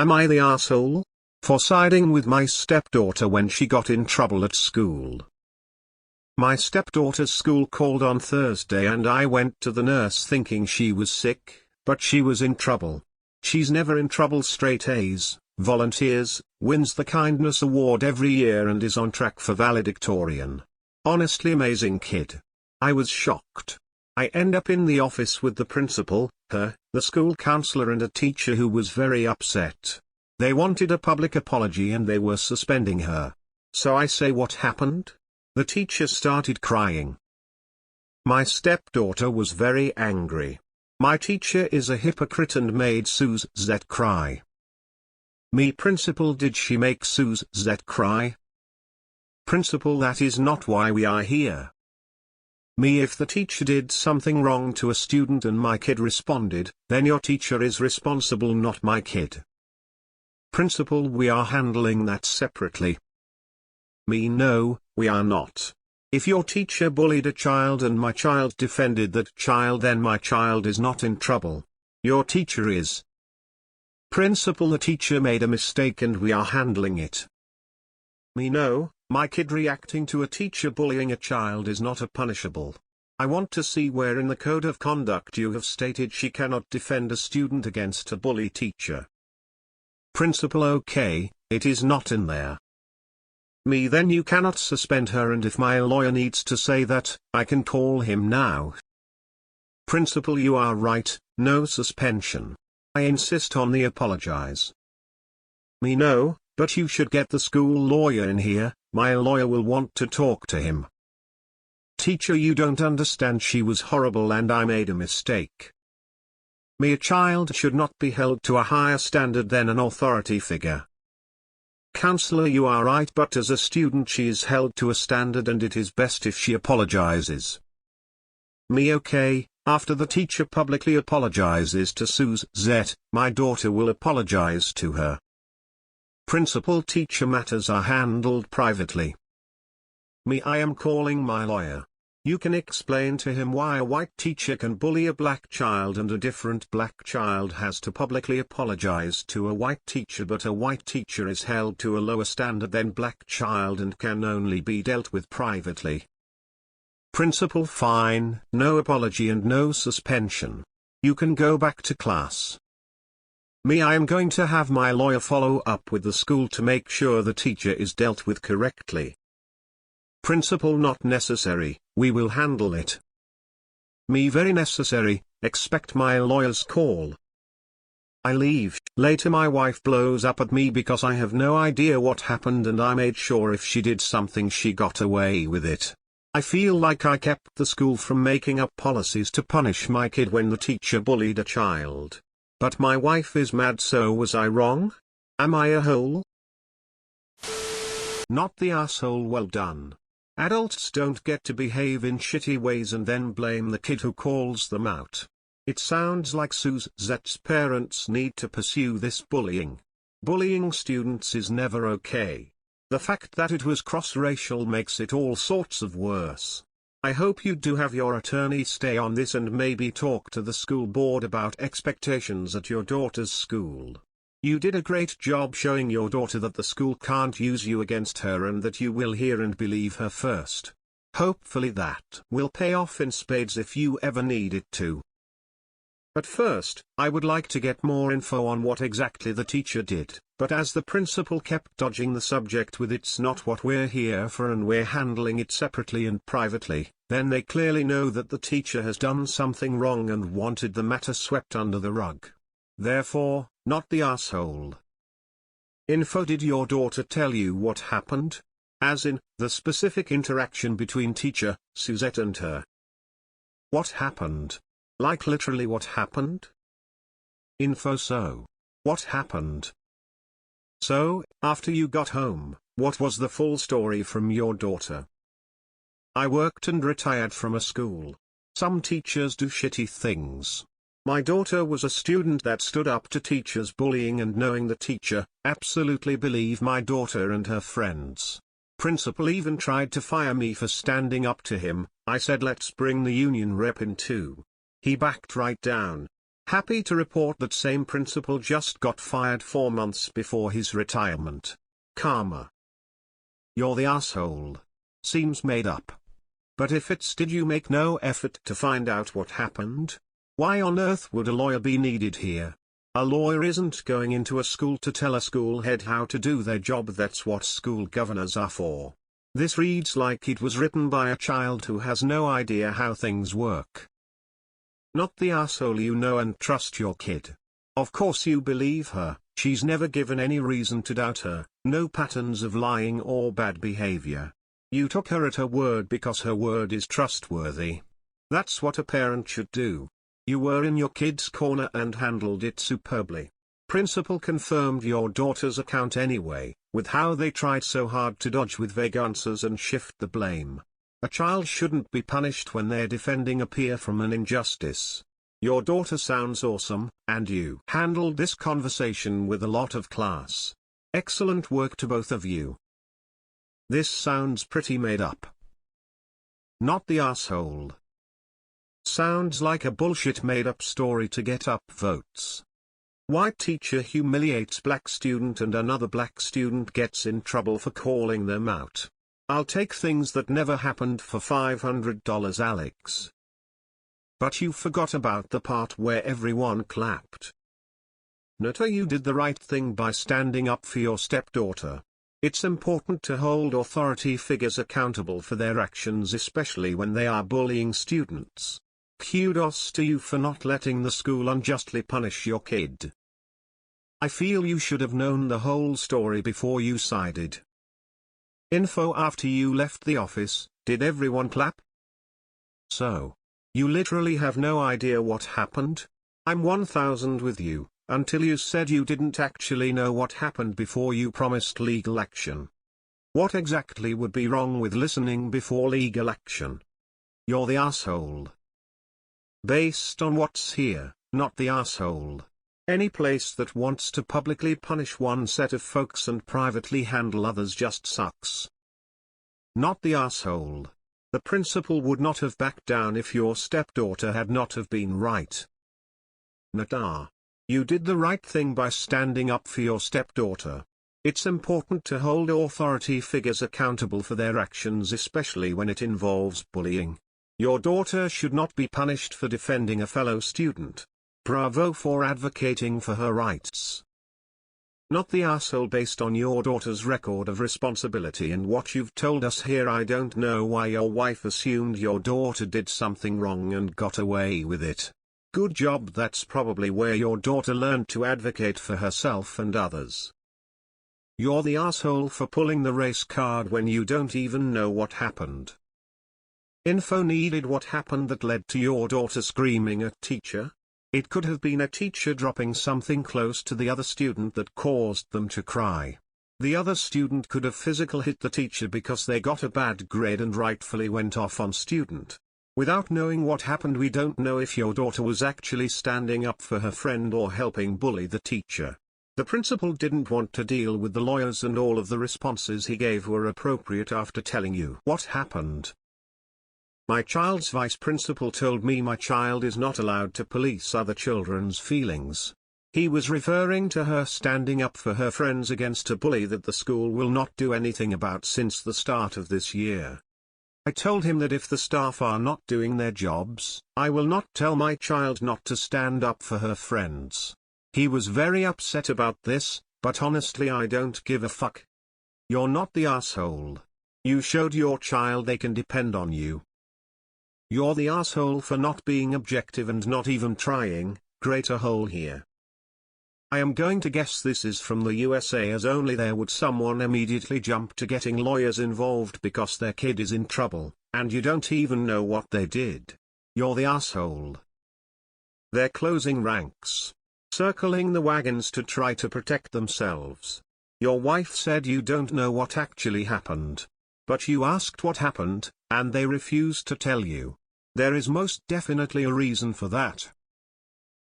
Am I the asshole? For siding with my stepdaughter when she got in trouble at school. My stepdaughter's school called on Thursday and I went to the nurse thinking she was sick, but she was in trouble. She's never in trouble, straight A's, volunteers, wins the kindness award every year and is on track for valedictorian. Honestly amazing kid. I was shocked. I end up in the office with the principal, her, the school counselor and a teacher who was very upset. They wanted a public apology and they were suspending her. So I say, what happened? The teacher started crying. My stepdaughter was very angry. My teacher is a hypocrite and made Suzette cry. Me principal, did she make Suzette cry? Principal, that is not why we are here. Me, if the teacher did something wrong to a student and my kid responded, then your teacher is responsible, not my kid. Principal, we are handling that separately. Me, no, we are not. If your teacher bullied a child and my child defended that child, then my child is not in trouble. Your teacher is. Principal, the teacher made a mistake and we are handling it. Me, no, my kid reacting to a teacher bullying a child is not a punishable. I want to see where in the code of conduct you have stated she cannot defend a student against a bully teacher. Principal, okay, it is not in there. Me, then you cannot suspend her, and if my lawyer needs to say that, I can call him now. Principal, you are right, no suspension. I insist on the apologize. Me, no, but you should get the school lawyer in here, my lawyer will want to talk to him. Teacher, you don't understand, she was horrible and I made a mistake. Me, a child should not be held to a higher standard than an authority figure. Counselor, you are right, but as a student she is held to a standard and it is best if she apologizes. Me, okay, after the teacher publicly apologizes to Suzette, my daughter will apologize to her. Principal, teacher matters are handled privately. Me, I am calling my lawyer. You can explain to him why a white teacher can bully a black child and a different black child has to publicly apologize to a white teacher, but a white teacher is held to a lower standard than black child and can only be dealt with privately. Principal, fine, no apology and no suspension. You can go back to class. Me, I am going to have my lawyer follow up with the school to make sure the teacher is dealt with correctly. Principal, not necessary, we will handle it. Me, very necessary, expect my lawyer's call. I leave. Later my wife blows up at me because I have no idea what happened and I made sure if she did something she got away with it. I feel like I kept the school from making up policies to punish my kid when the teacher bullied a child. But my wife is mad, so was I wrong? Am I a hole? Not the asshole, well done. Adults don't get to behave in shitty ways and then blame the kid who calls them out. It sounds like Suzette's parents need to pursue this bullying. Bullying students is never okay. The fact that it was cross-racial makes it all sorts of worse. I hope you do have your attorney stay on this and maybe talk to the school board about expectations at your daughter's school. You did a great job showing your daughter that the school can't use you against her and that you will hear and believe her first. Hopefully that will pay off in spades if you ever need it to. But first, I would like to get more info on what exactly the teacher did, but as the principal kept dodging the subject with "it's not what we're here for and we're handling it separately and privately," then they clearly know that the teacher has done something wrong and wanted the matter swept under the rug. Therefore, not the asshole. Info: did your daughter tell you what happened? As in, the specific interaction between teacher, Suzette and her. What happened? Like literally what happened? Info: so, what happened? So, after you got home, what was the full story from your daughter? I worked and retired from a school. Some teachers do shitty things. My daughter was a student that stood up to teachers bullying, and knowing the teacher, absolutely believe my daughter and her friends. Principal even tried to fire me for standing up to him. I said let's bring the union rep in too. He backed right down. Happy to report that same principal just got fired 4 months before his retirement. Karma. You're the asshole. Seems made up. But if it's, did you make no effort to find out what happened? Why on earth would a lawyer be needed here? A lawyer isn't going into a school to tell a school head how to do their job. That's what school governors are for. This reads like it was written by a child who has no idea how things work. Not the asshole. You know and trust your kid. Of course you believe her. She's never given any reason to doubt her, no patterns of lying or bad behavior. You took her at her word because her word is trustworthy. That's what a parent should do. You were in your kid's corner and handled it superbly. Principal confirmed your daughter's account anyway, with how they tried so hard to dodge with vague answers and shift the blame. A child shouldn't be punished when they're defending a peer from an injustice. Your daughter sounds awesome, and you handled this conversation with a lot of class. Excellent work to both of you. This sounds pretty made up. Not the asshole. Sounds like a bullshit made-up story to get up votes. White teacher humiliates black student and another black student gets in trouble for calling them out. I'll take things that never happened for $500, Alex. But you forgot about the part where everyone clapped. Nata, you did the right thing by standing up for your stepdaughter. It's important to hold authority figures accountable for their actions, especially when they are bullying students. Kudos to you for not letting the school unjustly punish your kid. I feel you should have known the whole story before you sided. Info: after you left the office, did everyone clap? So, you literally have no idea what happened? I'm 1000 with you, until you said you didn't actually know what happened before you promised legal action. What exactly would be wrong with listening before legal action? You're the asshole. Based on what's here, not the asshole. Any place that wants to publicly punish one set of folks and privately handle others just sucks. Not the asshole. The principal would not have backed down if your stepdaughter had not have been right. Nata. You did the right thing by standing up for your stepdaughter. It's important to hold authority figures accountable for their actions, especially when it involves bullying. Your daughter should not be punished for defending a fellow student. Bravo for advocating for her rights. Not the asshole. Based on your daughter's record of responsibility and what you've told us here, I don't know why your wife assumed your daughter did something wrong and got away with it. Good job. That's probably where your daughter learned to advocate for herself and others. You're the asshole for pulling the race card when you don't even know what happened. Info needed: what happened that led to your daughter screaming at teacher? It could have been a teacher dropping something close to the other student that caused them to cry. The other student could have physically hit the teacher because they got a bad grade and rightfully went off on student. Without knowing what happened, we don't know if your daughter was actually standing up for her friend or helping bully the teacher. The principal didn't want to deal with the lawyers, and all of the responses he gave were appropriate after telling you what happened. My child's vice principal told me my child is not allowed to police other children's feelings. He was referring to her standing up for her friends against a bully that the school will not do anything about since the start of this year. I told him that if the staff are not doing their jobs, I will not tell my child not to stand up for her friends. He was very upset about this, but honestly I don't give a fuck. You're not the asshole. You showed your child they can depend on you. You're the asshole for not being objective and not even trying. Great a hole here. I am going to guess this is from the USA, as only there would someone immediately jump to getting lawyers involved because their kid is in trouble, and you don't even know what they did. You're the asshole. They're closing ranks, circling the wagons to try to protect themselves. Your wife said you don't know what actually happened. But you asked what happened, and they refused to tell you. There is most definitely a reason for that.